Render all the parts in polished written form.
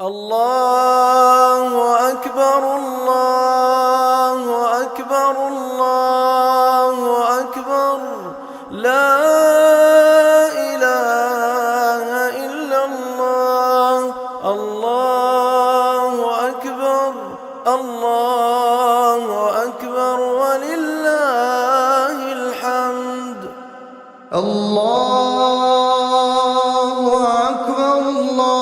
الله أكبر الله أكبر الله أكبر لا إله إلا الله الله أكبر الله أكبر ولله الحمد الله أكبر الله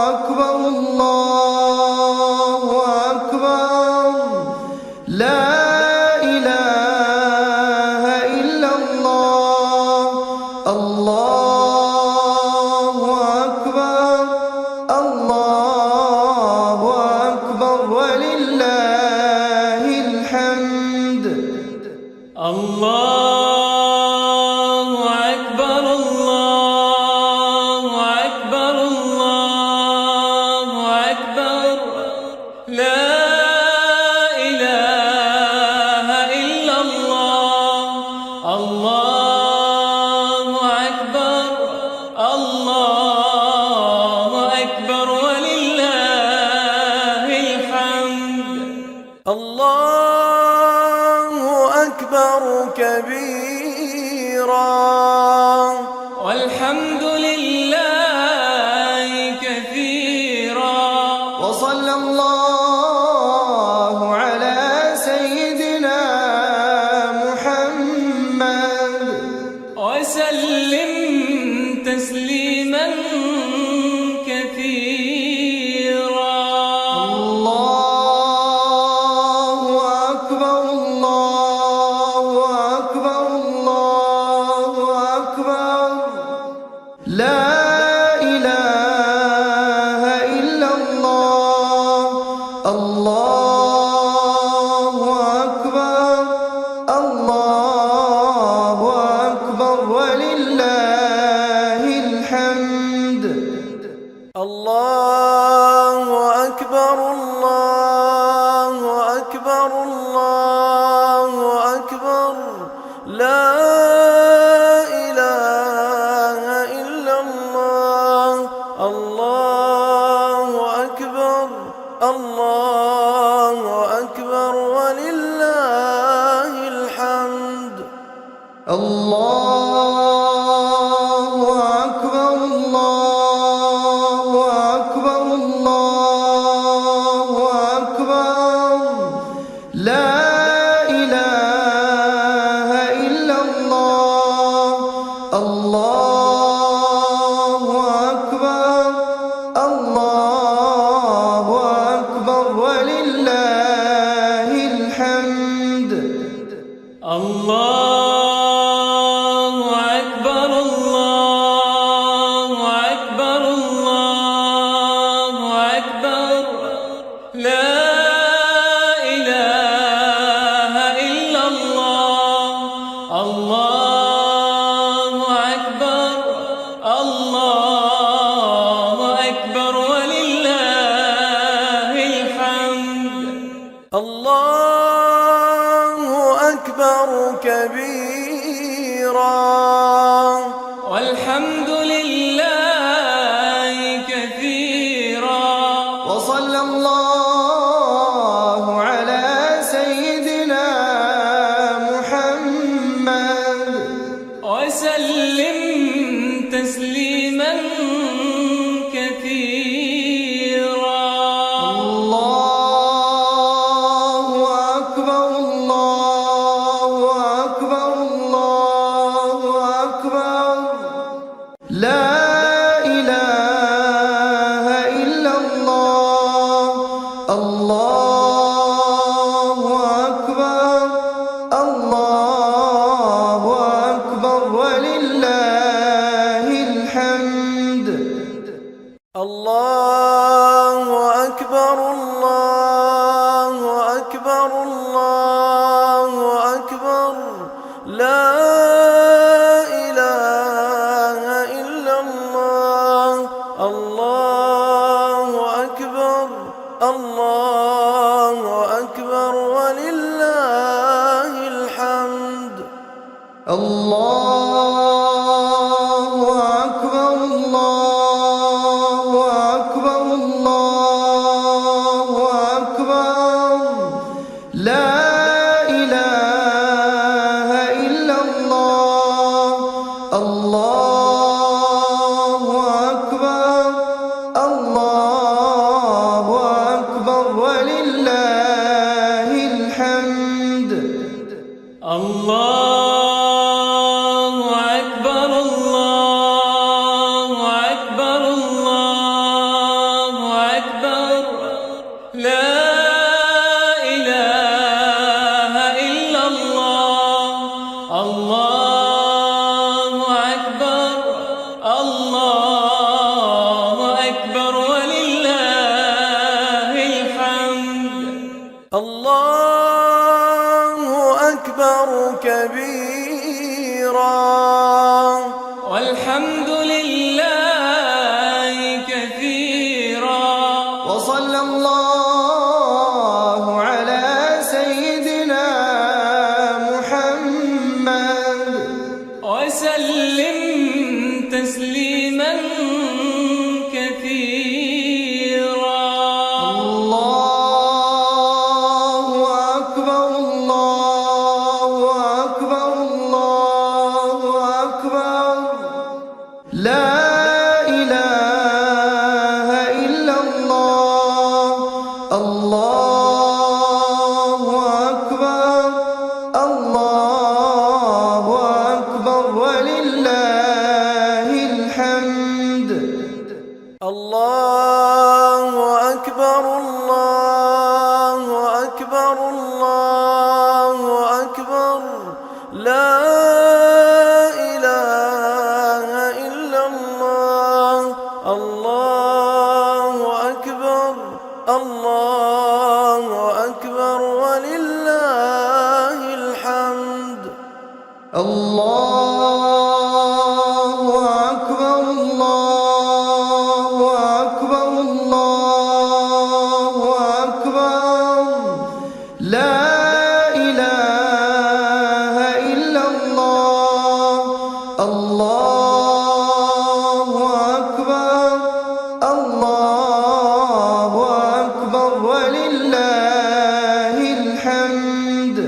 أكبر الله أكبر لا إله إلا الله الله أكبر الله أكبر ولله الحمد الله أكبر الله أكبر الله أكبر لا إله إلا الله الله أكبر الله أكبر ولله الحمد الله أكبر كبيرا والحمد لله كثيرا وصلى الله على سيدنا محمد وسلم تسليما كثيرا الله أكبر الله أكبر الله أكبر لا إله إلا الله الله أكبر الله أكبر ولله الحمد الله أكبر الله أكبر الله أكبر لا إله إلا الله الله أكبر الله أكبر ولله الحمد الله أكبر الله أكبر الله أكبر لا إله إلا الله الله أكبر الله أكبر ولله الحمد الله أكبر الله أكبر الله أكبر لا إله إلا الله الله أكبر الله أكبر ولله الحمد الله أكبر كبيرا والحمد لله كثيرا وصلى الله على سيدنا محمد وسلم تسليما كثيرا الله أكبر الله أكبر الله أكبر لا إله إلا الله الله أكبر الله أكبر ولله الحمد الله أكبر الله أكبر الله أكبر لا إله إلا الله الله أكبر الله أكبر ولله الحمد الله أكبر الله كبيرا والحمد لله كثيرا وصلى الله على سيدنا محمد وسلم تسليما كثيرا. الله أكبر الله أكبر الله أكبر لا إله إلا الله. الله أكبر الله أكبر ولله الحمد. الله أكبر الله أكبر الله أكبر لا إله إلا الله. الله أكبر الله أكبر ولله الحمد. الله أكبر الله أكبر الله أكبر لا إله إلا الله. الله أكبر الله أكبر ولله الحمد.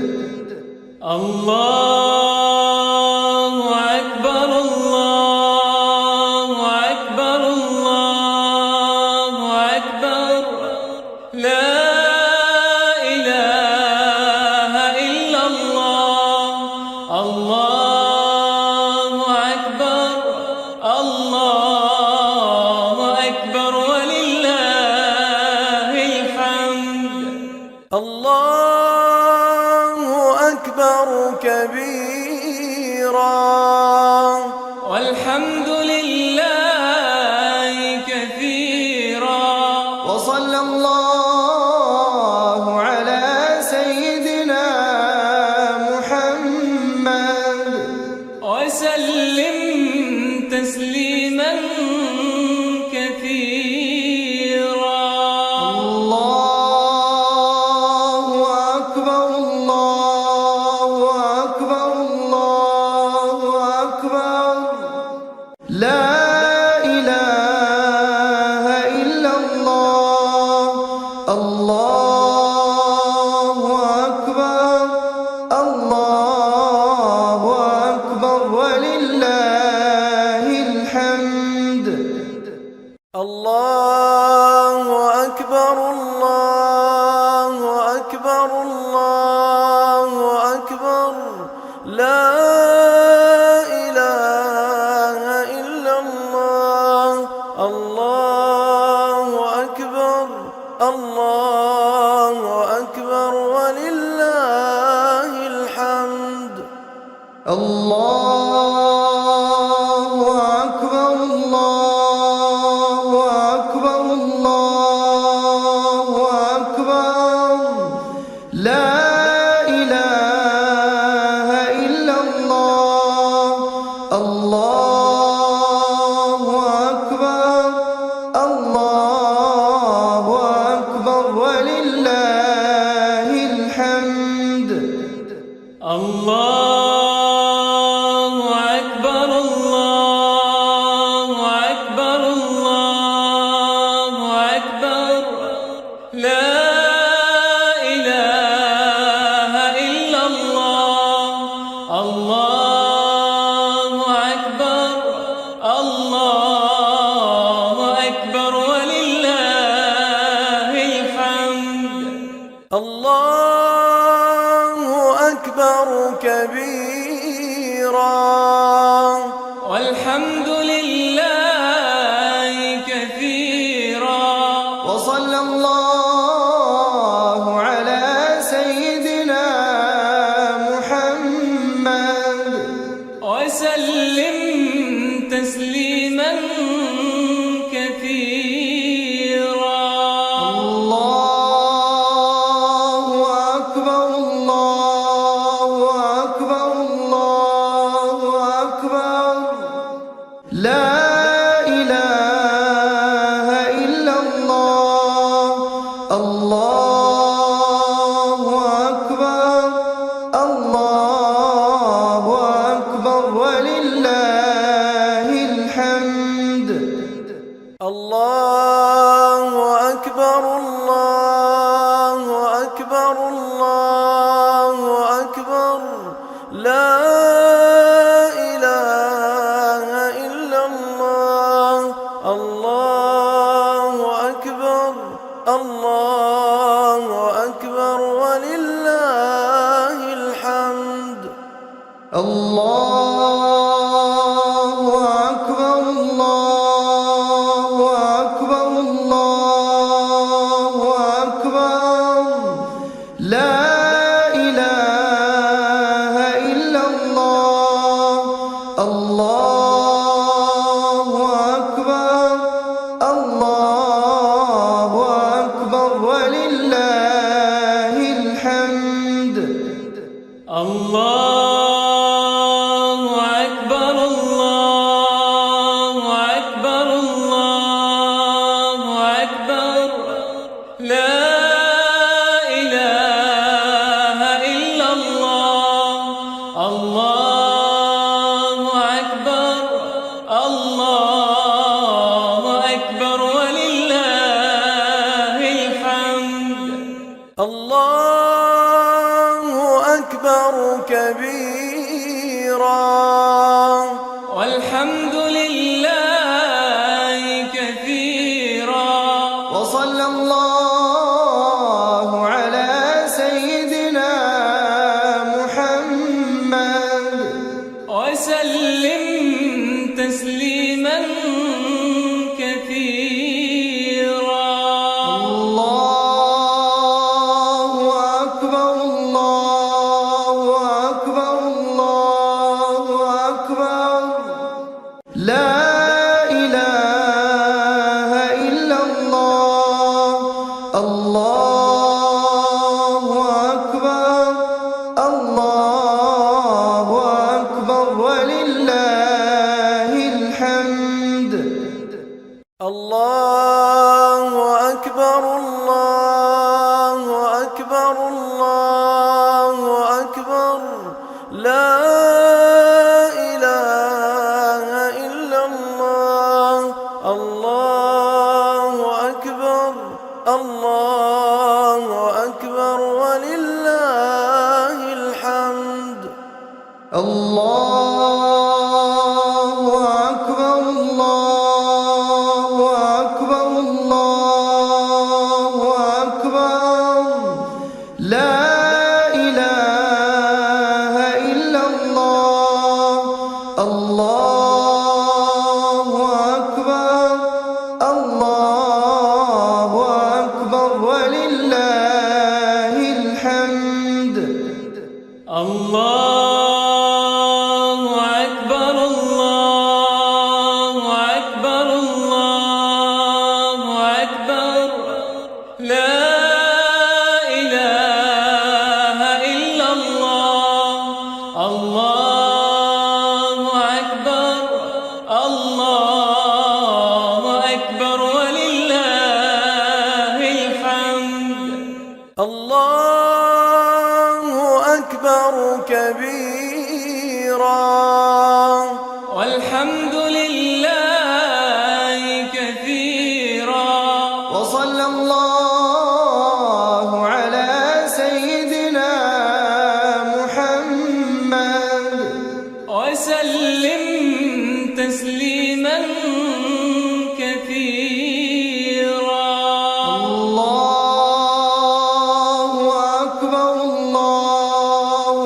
الله أكبر الله أكبر الله أكبر لا إله إلا الله. الله أكبر الله أكبر ولله الحمد. الله أكبر كبيرا والحمد لله كثيرا وصلى الله على سيدنا محمد وسلم تسليما كثيرا. الله أكبر الله أكبر الله أكبر لا إله إلا الله. الله أكبر الله أكبر ولله الحمد. الله أكبر الله أكبر الله أكبر لا إله إلا الله. الله أكبر الله أكبر ولله الحمد. الله أكبر الله أكبر الله أكبر لا إله إلا الله. الله أكبر الله أكبر ولله الحمد. الله أكبر الله أكبر الله أكبر لا إله إلا الله. الله أكبر الله أكبر ولله الحمد. الله أكبر كبيرا والحمد لله كثيرا وصلى الله على سيدنا محمد وسلم تسليما كثيرا. الله أكبر الله أكبر الله أكبر الله أكبر الله أكبر لا إله إلا الله الله أكبر الله أكبر ولله الحمد الله أكبر الله أكبر الله أكبر لا إله إلا الله الله أكبر الله أكبر ولله الحمد الله أكبر الله أكبر الله أكبر لا إله إلا الله الله أكبر الله أكبر ولله الحمد الله أكبر كبيرا والحمد لله كثيرا وصلى الله على سيدنا محمد وسلم تسليما كثيرا الله أكبر الله أكبر الله أكبر لا إله إلا الله الله أكبر الله أكبر ولله الحمد الله أكبر الله أكبر الله أكبر لا إله إلا الله الله أكبر الله أكبر ولله الحمد الله أكبر الله أكبر الله أكبر لا إله إلا الله الله أكبر الله أكبر ولله الحمد الله أكبر الله أكبر الله أكبر لا إله إلا الله الله أكبر الله أكبر ولله الحمد الله أكبر كبيرا والحمد لله كثيرا وصلى الله على سيدنا محمد وسلم تسليما كثيرا الله أكبر الله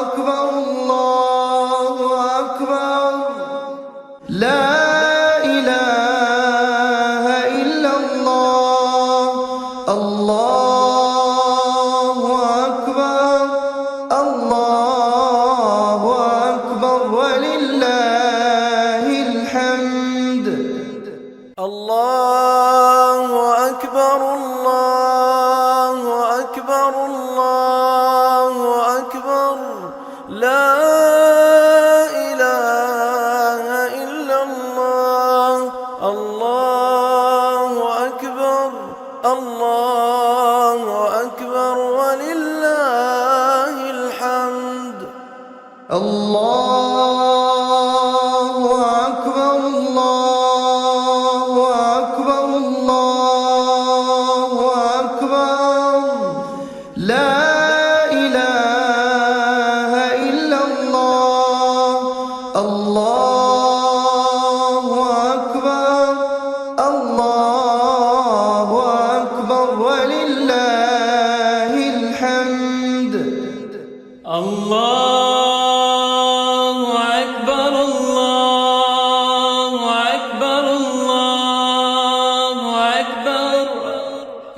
أكبر الله أكبر لا إله إلا الله الله أكبر الله أكبر ولله الحمد الله أكبر الله أكبر الله أكبر لا إله إلا الله الله أكبر الله أكبر ولله الحمد الله أكبر الله أكبر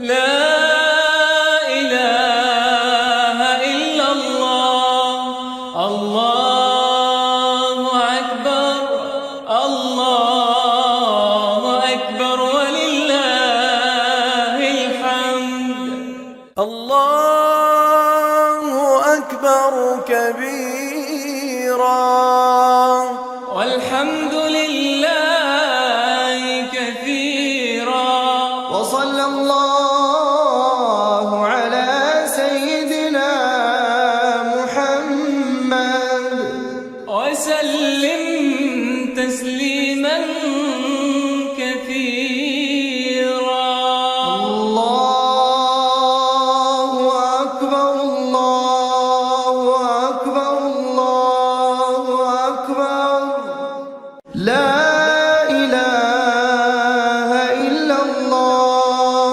لا إله إلا الله. الله أكبر الله أكبر ولله الحمد. الله أكبر كبيرا والحمد لله كثيرا. وصلى الله على سيدنا محمد وسلم تسليما كثيرا. الله أكبر الله أكبر الله أكبر لا إله إلا الله.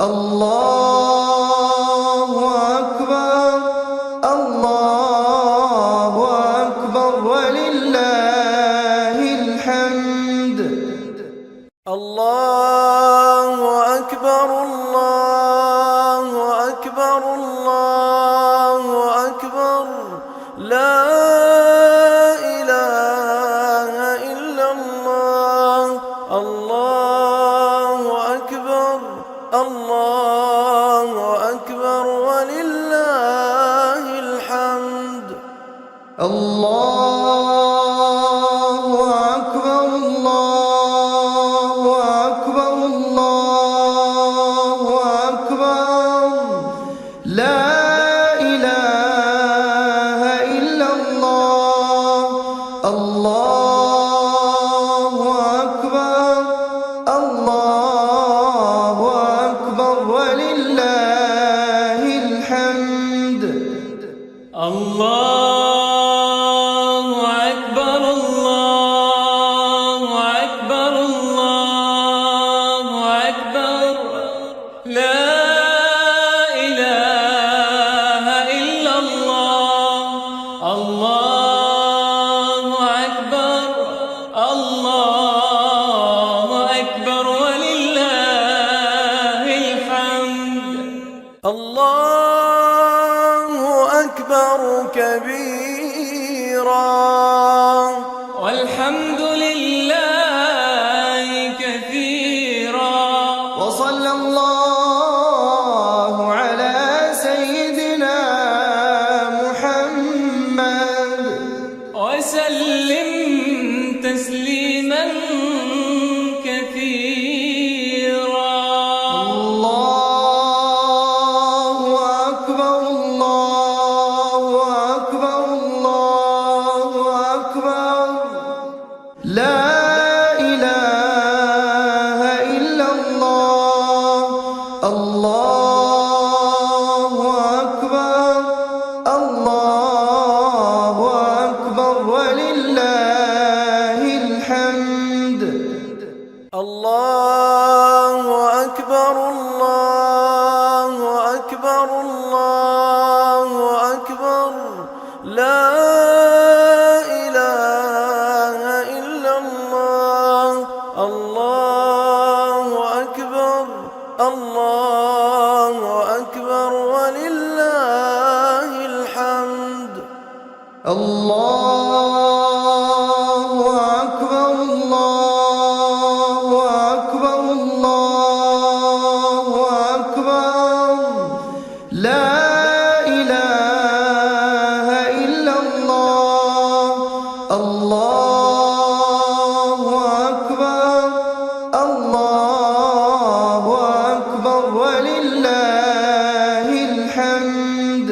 الله أكبر الله أكبر ولله الحمد. الله أكبر الله أكبر الله أكبر لا إله إلا الله. الله أكبر الله أكبر ولله الحمد. الله أكبر الله أكبر الله أكبر لا إله إلا الله. الله أكبر الله أكبر ولله الحمد. الله أكبر الله أكبر الله أكبر لا إله إلا الله. الله أكبر الله أكبر ولله الحمد. الله أكبر كبيرا والحمد لله كثيرا. وصلى الله على سيدنا محمد وسلم تسليما كثيرا. الله أكبر الله أكبر الله أكبر لا إله إلا الله. الله أكبر الله أكبر ولله الحمد. الله أكبر الله أكبر الله أكبر لا إله إلا الله. الله أكبر الله أكبر ولله الحمد. الله أكبر الله أكبر الله أكبر لا إله إلا الله. الله أكبر الله أكبر ولله الحمد.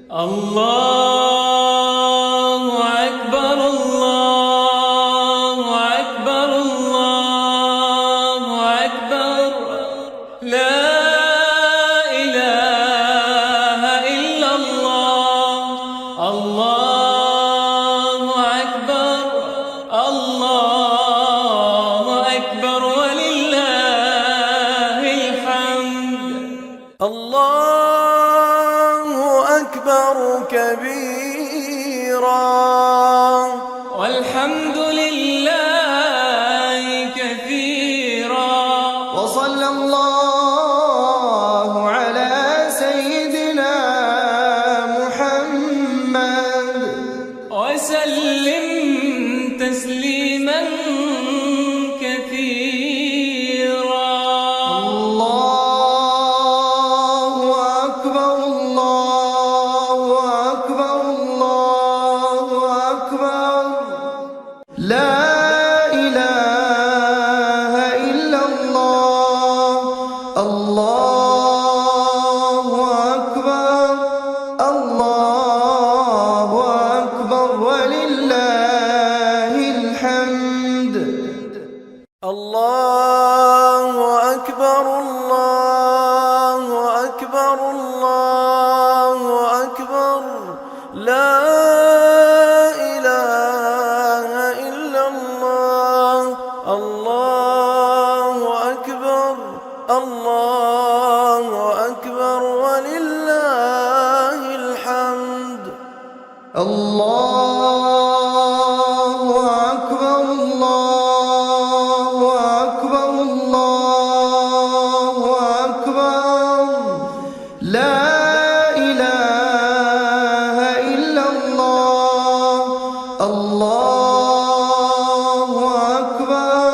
الله أكبر الله أكبر الله أكبر لا إله إلا الله. الله أكبر الله أكبر ولله الحمد. الله أكبر كبيرا والحمد لله كثيرا. وصلى الله أكبر الله أكبر الله أكبر لا إله إلا الله الله أكبر الله أكبر ولله الحمد الله أكبر الله أكبر الله أكبر لا إله إلا الله الله أكبر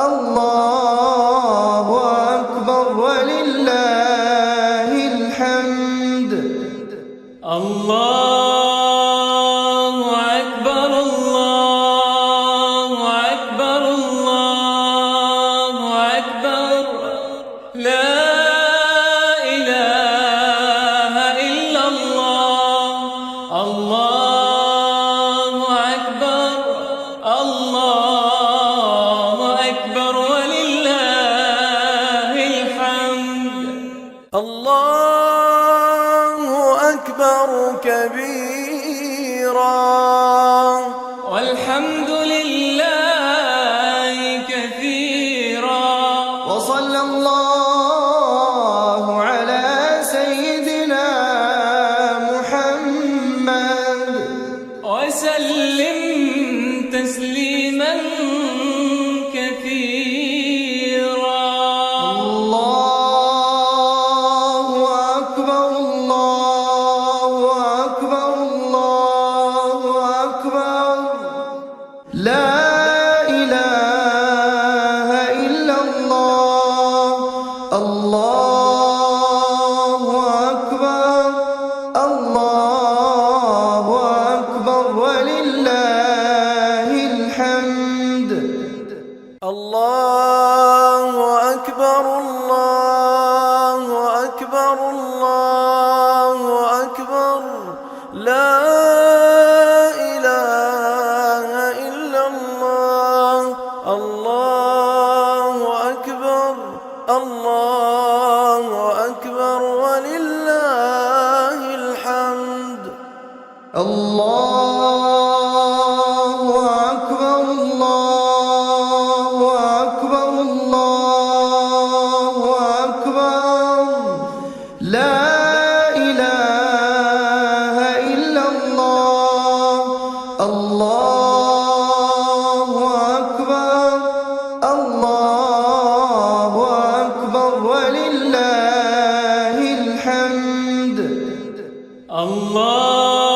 الله أكبر ولله الحمد الله أكبر الله أكبر الله أكبر لا إله إلا الله الله أكبر الله أكبر ولله الحمد الله أكبر كبيرا والحمد لله كثيرا وصلى الله على سيدنا محمد وسلم تسليما كثيرا الله أكبر الله أكبر الله أكبر لا إله إلا الله الله أكبر الله أكبر ولله الحمد الله أكبر الله أكبر الله أكبر لا إله إلا الله الله أكبر الله أكبر ولله الحمد الله أكبر الله أكبر الله أكبر لا إله إلا الله الله أكبر الله أكبر ولله الحمد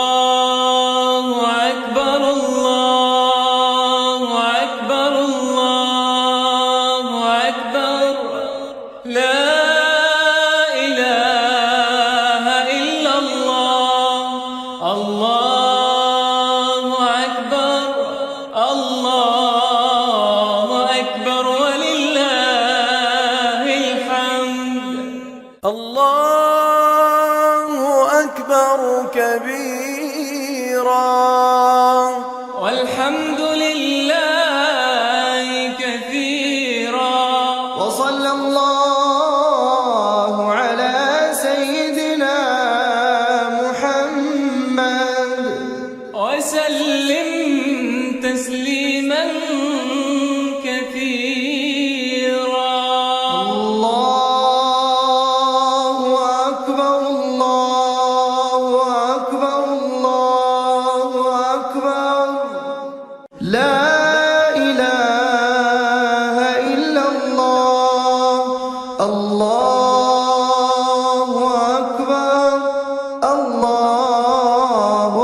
الله أكبر الله أكبر الله أكبر لا إله إلا الله الله أكبر الله أكبر ولله الحمد الله أكبر كبيرا والحمد لله كثيرا وصلى الله على سيدنا محمد وسلم تسليما كثيرا الله أكبر الله أكبر الله أكبر لا إله إلا الله الله أكبر الله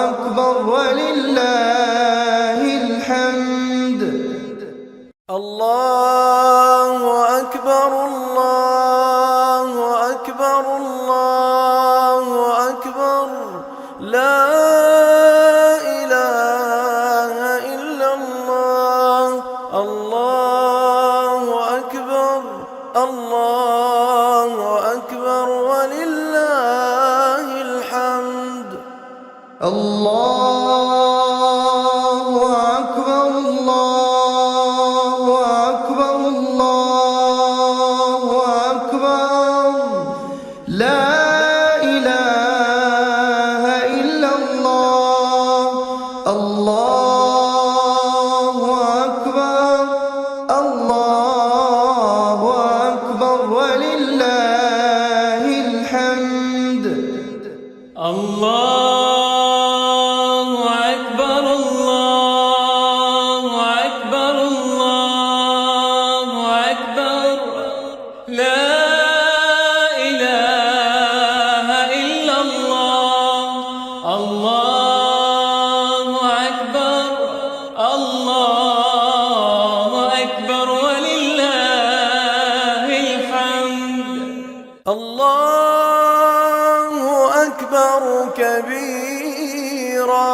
أكبر ولله الحمد الله أكبر الله أكبر الله أكبر لا إله إلا الله الله أكبر الله أكبر ولله الحمد الله أكبر الله أكبر الله أكبر ولله الحمد. الله أكبر الله أكبر الله أكبر لا إله إلا الله. الله أكبر الله أكبر ولله الحمد. الله أكبر كبيرا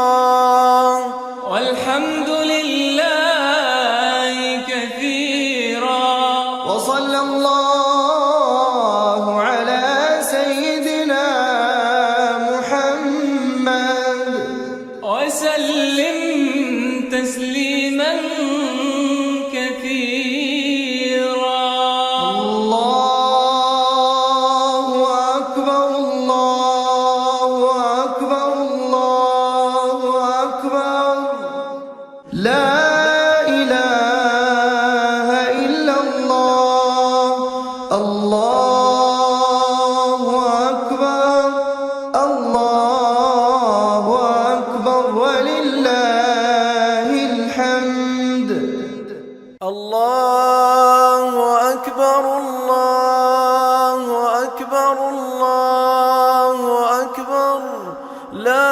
والحمد لله كثيرا. وصلى الله على سيدنا محمد وسلم تسليما كثيرا. الله أكبر الله أكبر الله أكبر لا إله إلا الله. الله أكبر الله أكبر ولله الحمد. الله أكبر الله أكبر الله أكبر لا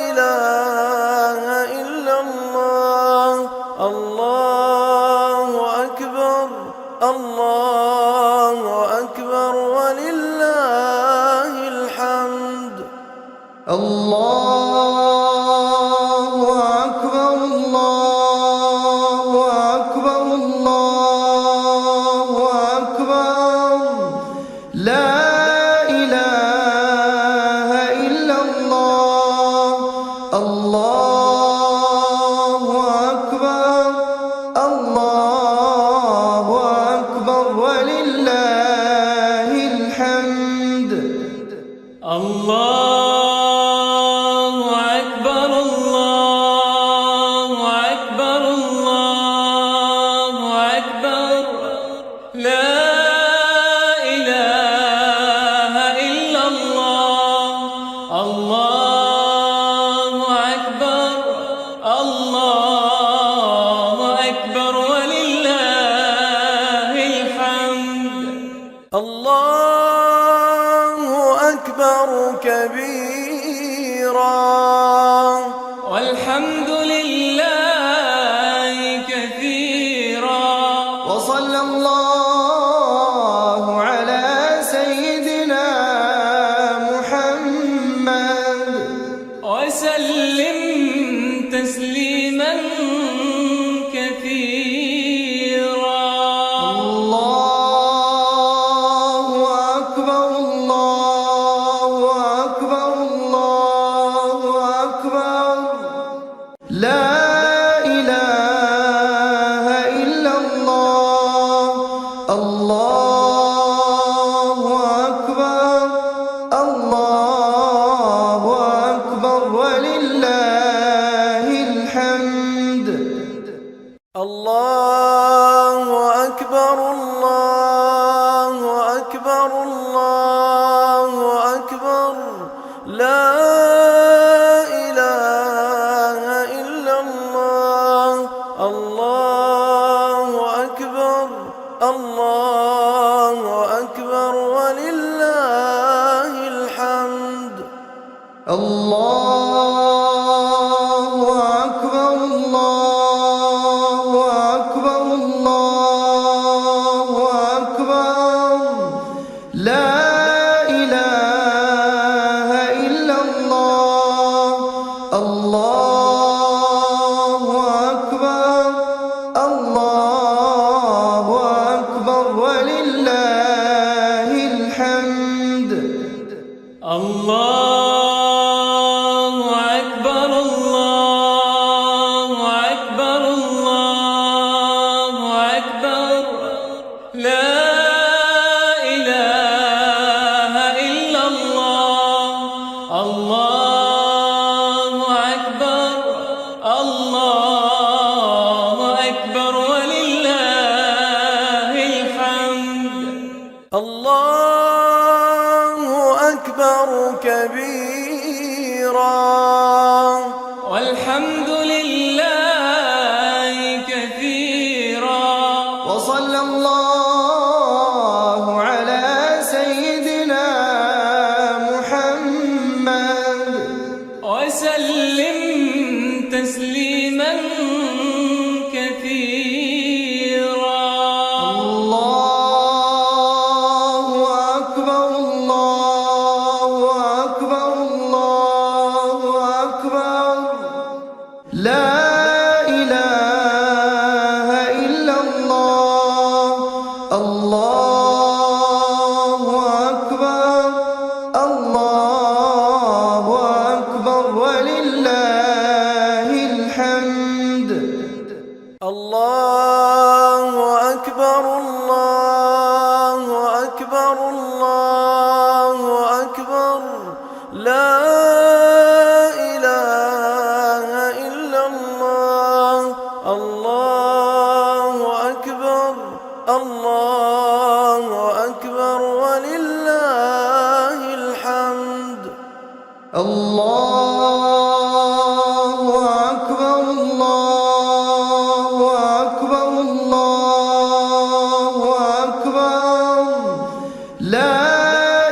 إله إلا الله. الله أكبر الله أكبر ولله الحمد. الله أكبر الله أكبر الله أكبر لا إله إلا الله. الله أكبر الله أكبر ولله الحمد. الله أكبر الله أكبر الله أكبر لا إله إلا الله. الله أكبر الله أكبر ولله الحمد. الله أكبر كبيرا والحمد لله كثيرا. وصلى الله على سيدنا محمد وسلم تسليما كثيرا. الله أكبر الله أكبر الله أكبر لا إله إلا الله. الله أكبر الله أكبر ولله الحمد. الله أكبر الله أكبر الله أكبر لا إله إلا الله. الله أكبر الله أكبر ولله الحمد. الله أكبر الله أكبر الله أكبر لا إله إلا الله. الله أكبر الله أكبر ولله الحمد. الله أكبر الله أكبر الله أكبر لا إله إلا الله. الله أكبر الله أكبر ولله الحمد. الله أكبر كبيرا والحمد لله كثيرا وصلى الله على سيدنا محمد وسلم تسليما كثيرا الله أكبر الله أكبر الله أكبر لا إله إلا الله الله أكبر الله أكبر ولله الحمد الله أكبر الله أكبر الله أكبر لا إله إلا الله الله أكبر الله أكبر ولله الحمد الله أكبر الله أكبر الله أكبر لا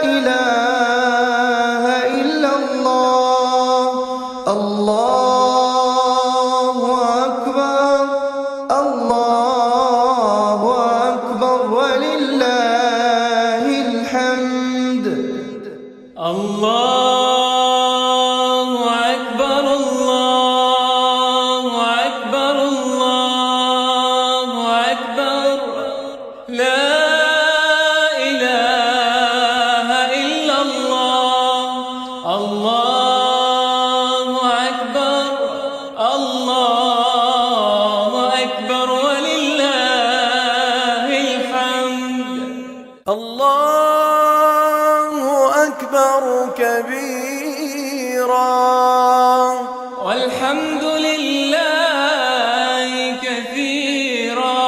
إله إلا الله الله أكبر الله أكبر ولله الحمد الله أكبر الله أكبر الله أكبر لا إله إلا الله الله أكبر الله أكبر ولله الحمد الله أكبر كبيرا والحمد لله كثيرا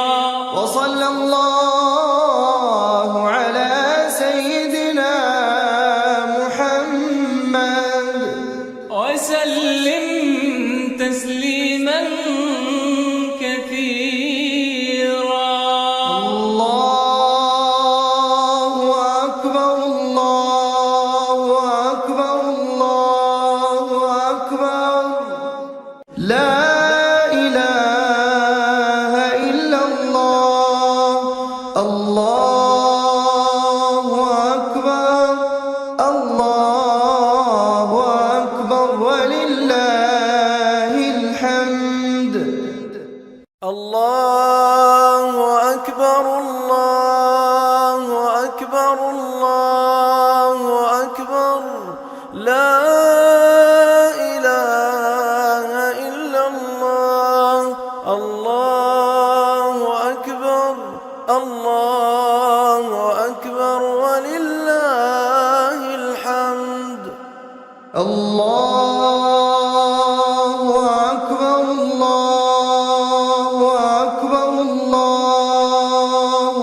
وصلى الله على سيدنا محمد وسلم تسليما كثيرا الله أكبر الله أكبر الله أكبر لا إله إلا الله الله أكبر الله أكبر ولله الحمد الله أكبر الله أكبر الله أكبر لا إله إلا الله الله أكبر الله أكبر ولله الحمد الله أكبر الله أكبر الله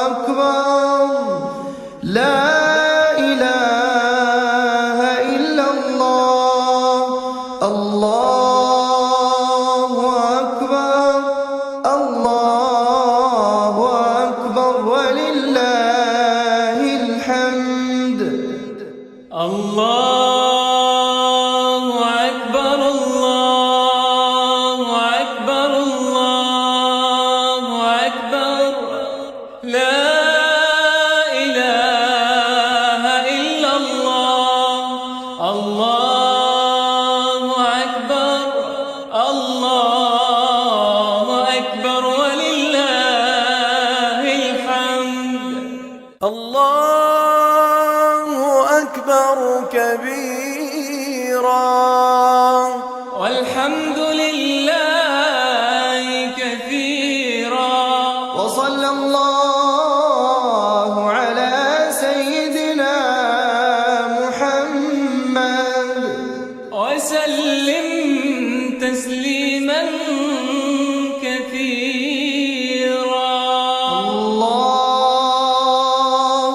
أكبر لا إله إلا الله الله أكبر الله أكبر ولله الحمد الله أكبر الله أكبر الله أكبر لا إله إلا الله الله أكبر الله أكبر ولله الحمد الله أكبر كبيرا والحمد لله كثيرا وصلى الله على سيدنا محمد وسلم تسليما كثيرا الله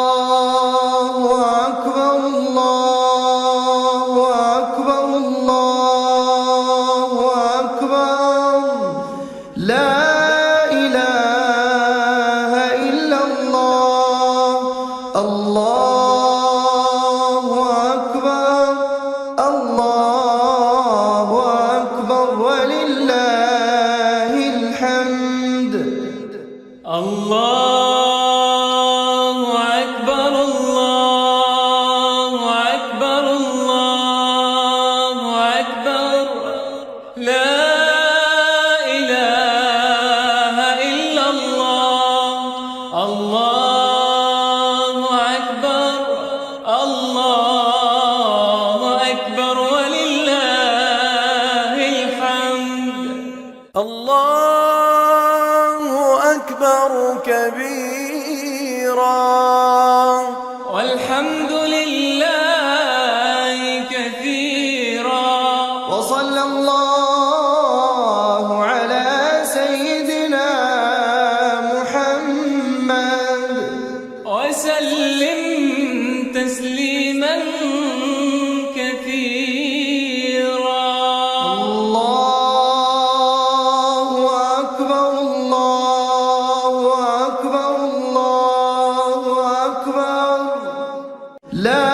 الله أكبر الله أكبر الله أكبر لا إله إلا الله الله أكبر الله أكبر ولله الحمد الله أكبر الله أكبر الله أكبر لا إله إلا الله الله أكبر الله أكبر ولله الحمد الله أكبر كبيرا والحمد لله كثيرا وصلى الله على سيدنا محمد وسلم تسليما كثيرا الله أكبر الله أكبر الله أكبر لا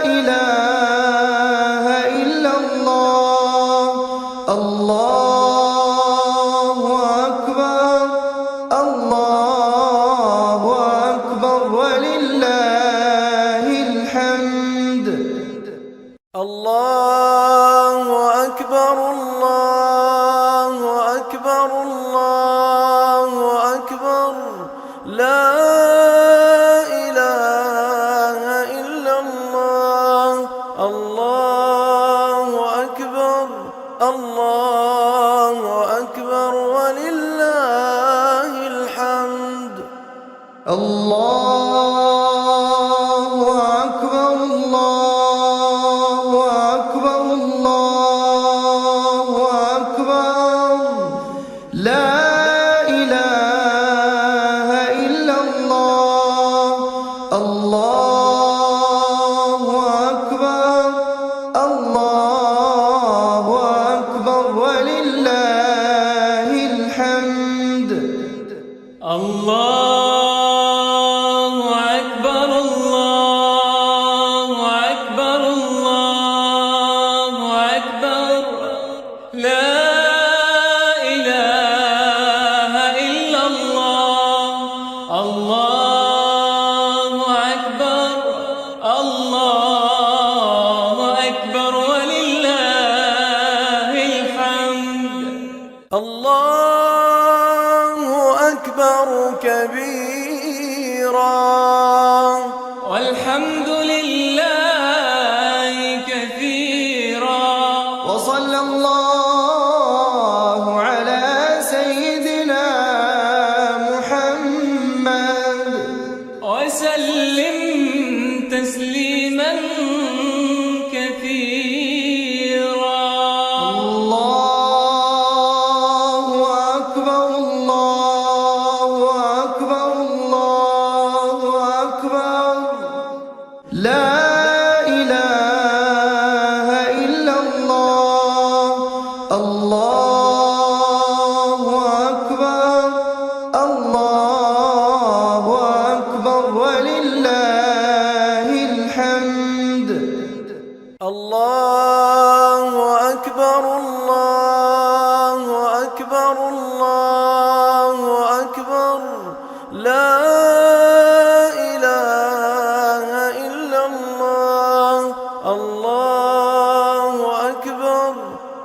إله إلا الله الله أكبر الله أكبر ولله الحمد الله أكبر الله أكبر الله أكبر لا إله إلا الله الله أكبر الله أكبر ولله الحمد الله أكبر الله أكبر الله أكبر لا إله إلا الله الله أكبر الله أكبر ولله الحمد الله أكبر الله أكبر الله أكبر لا إله إلا الله الله أكبر الله أكبر ولله الحمد الله أكبر كبيرا والحمد لله كثيرا وصلى الله على سيدنا محمد وسلم تسليما كثيرا الله أكبر الله أكبر الله أكبر لا إله إلا الله الله أكبر الله أكبر ولله الحمد الله أكبر الله أكبر الله أكبر لا إله إلا الله الله أكبر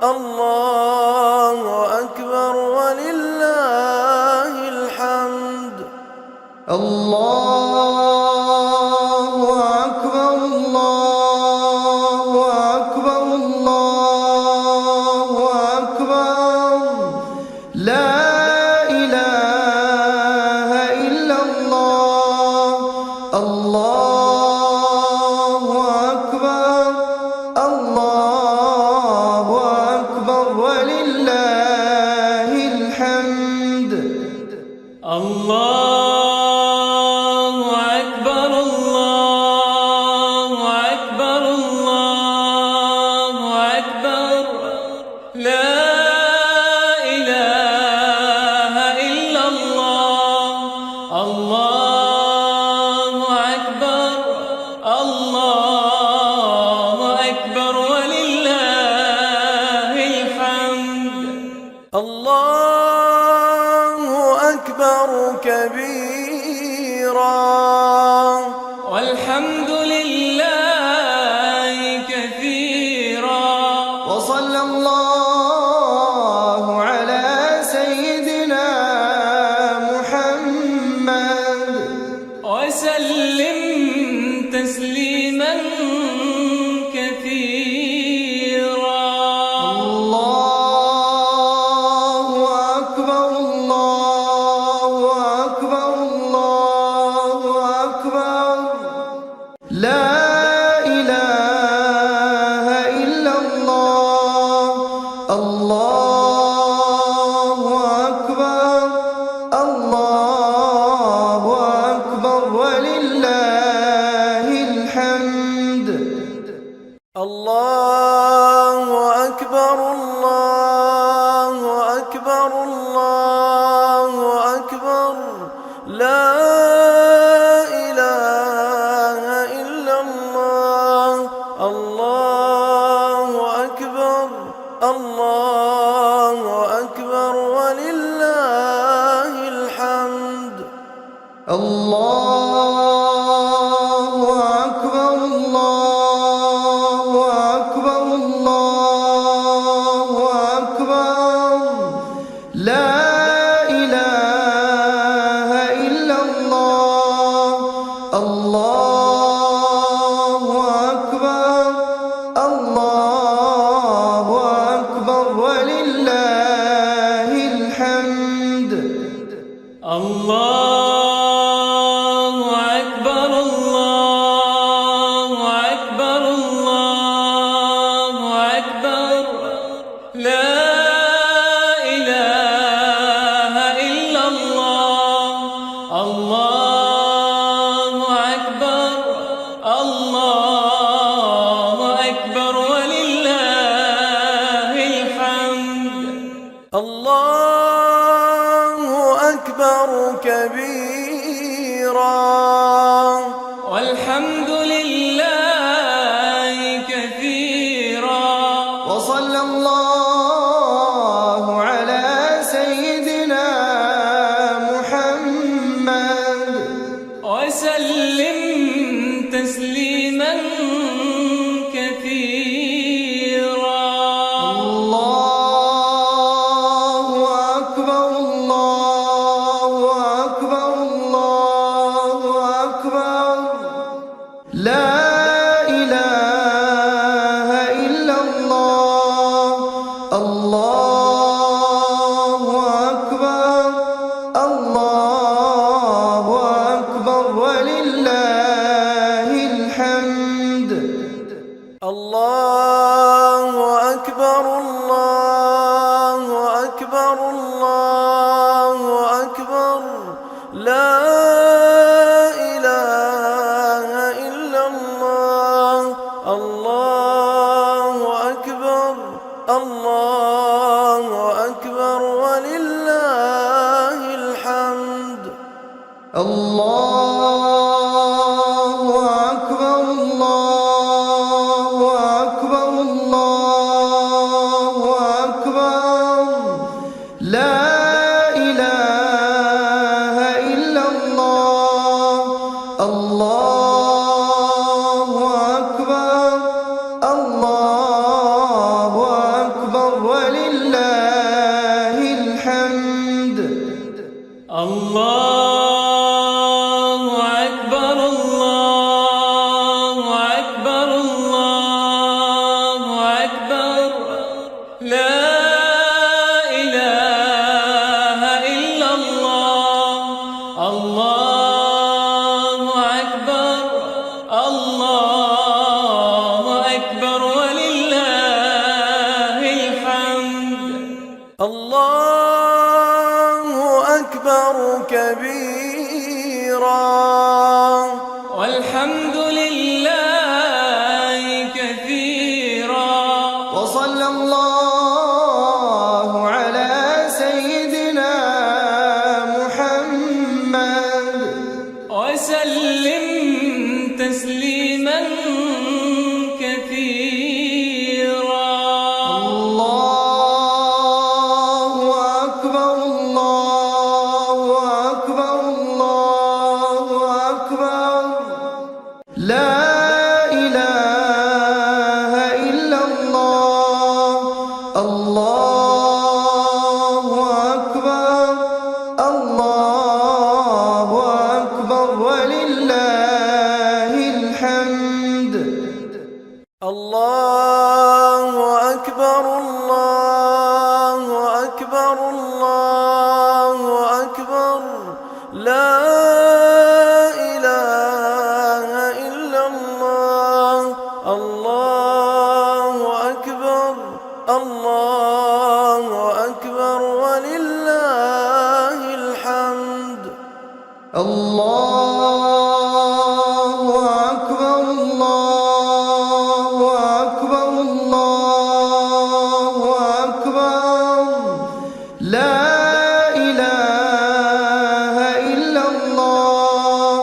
الله أكبر ولله الحمد الله أكبر الله أكبر الله أكبر لا إله إلا الله الله أكبر الله أكبر ولله الحمد الله أكبر كبيرا والحمد لله كثيرا وصلى الله على سيدنا محمد وسلم تسليما كثيرا الله أكبر الله أكبر الله أكبر لا إله إلا الله الله أكبر الله أكبر ولله الحمد الله أكبر الله أكبر الله أكبر لا إله إلا الله الله أكبر الله أكبر ولله الحمد الله أكبر الله أكبر الله أكبر لا إله إلا الله الله أكبر الله أكبر ولله الحمد الله أكبر الله أكبر الله أكبر لا إله إلا الله الله أكبر الله أكبر ولله الحمد الله أكبر كبيرا والحمد لله كثيرا وصلى الله على سيدنا محمد وسلم تسليما كثيرا الله أكبر الله أكبر الله أكبر لا إله إلا الله الله أكبر الله أكبر ولله الحمد الله أكبر الله أكبر الله أكبر لا إله إلا الله الله أكبر الله أكبر ولله الحمد الله أكبر الله أكبر الله أكبر لا إله إلا الله الله أكبر الله أكبر ولله الحمد الله أكبر الله أكبر الله أكبر لا إله إلا الله الله أكبر الله أكبر ولله الحمد الله أكبر كبيرا والحمد لله كثيرا وصلى الله على سيدنا محمد وسلم تسليما كثيرا الله أكبر الله أكبر لا إله إلا الله الله أكبر الله أكبر ولله الحمد الله أكبر الله أكبر الله أكبر لا إله إلا الله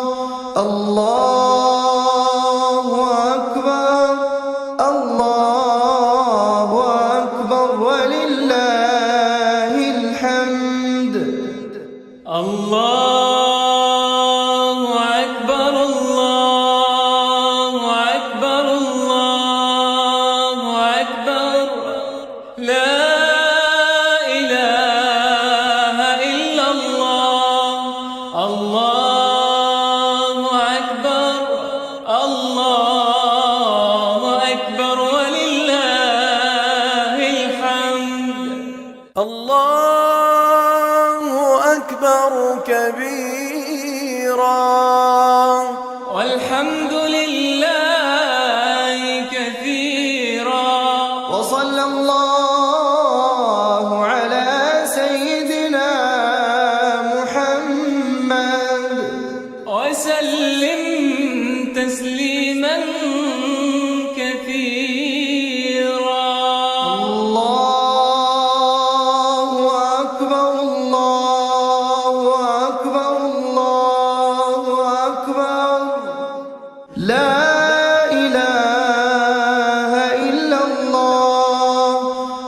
الله أكبر الله أكبر ولله الحمد الله أكبر الله أكبر الله أكبر لا إله إلا الله الله أكبر الله أكبر ولله الحمد الله أكبر كبيرا والحمد لله كثيرا وصلى الله على سيدنا محمد وسلم تسليما كثيرا الله أكبر الله أكبر الله أكبر لا إله إلا الله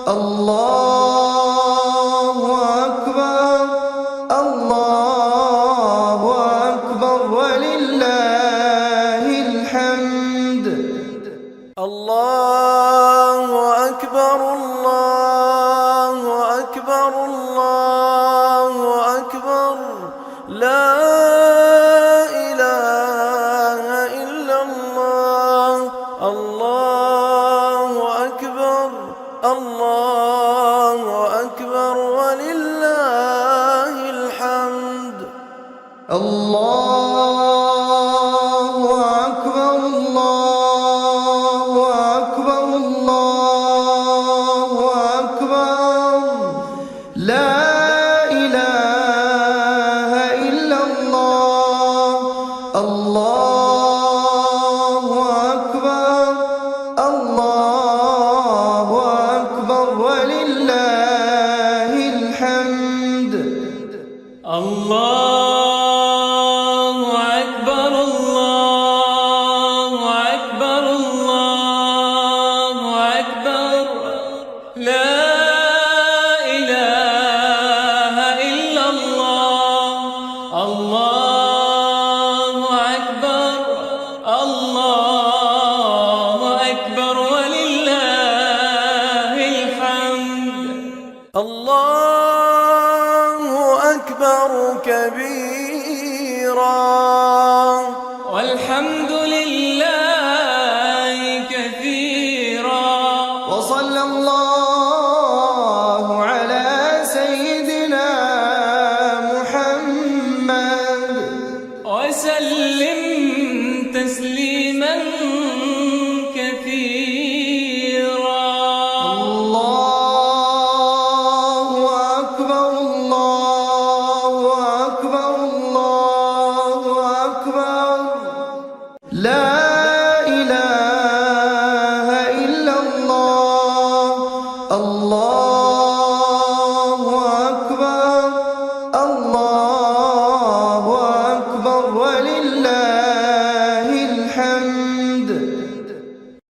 الله أكبر الله أكبر ولله الحمد الله أكبر الله أكبر الله أكبر لا إله إلا الله الله أكبر الله أكبر ولله الحمد الله أكبر الله أكبر الله أكبر لا إله إلا الله الله أكبر الله أكبر ولله الحمد الله أكبر الله أكبر الله أكبر لا إله إلا الله الله أكبر الله أكبر ولله الحمد الله أكبر كبيرا والحمد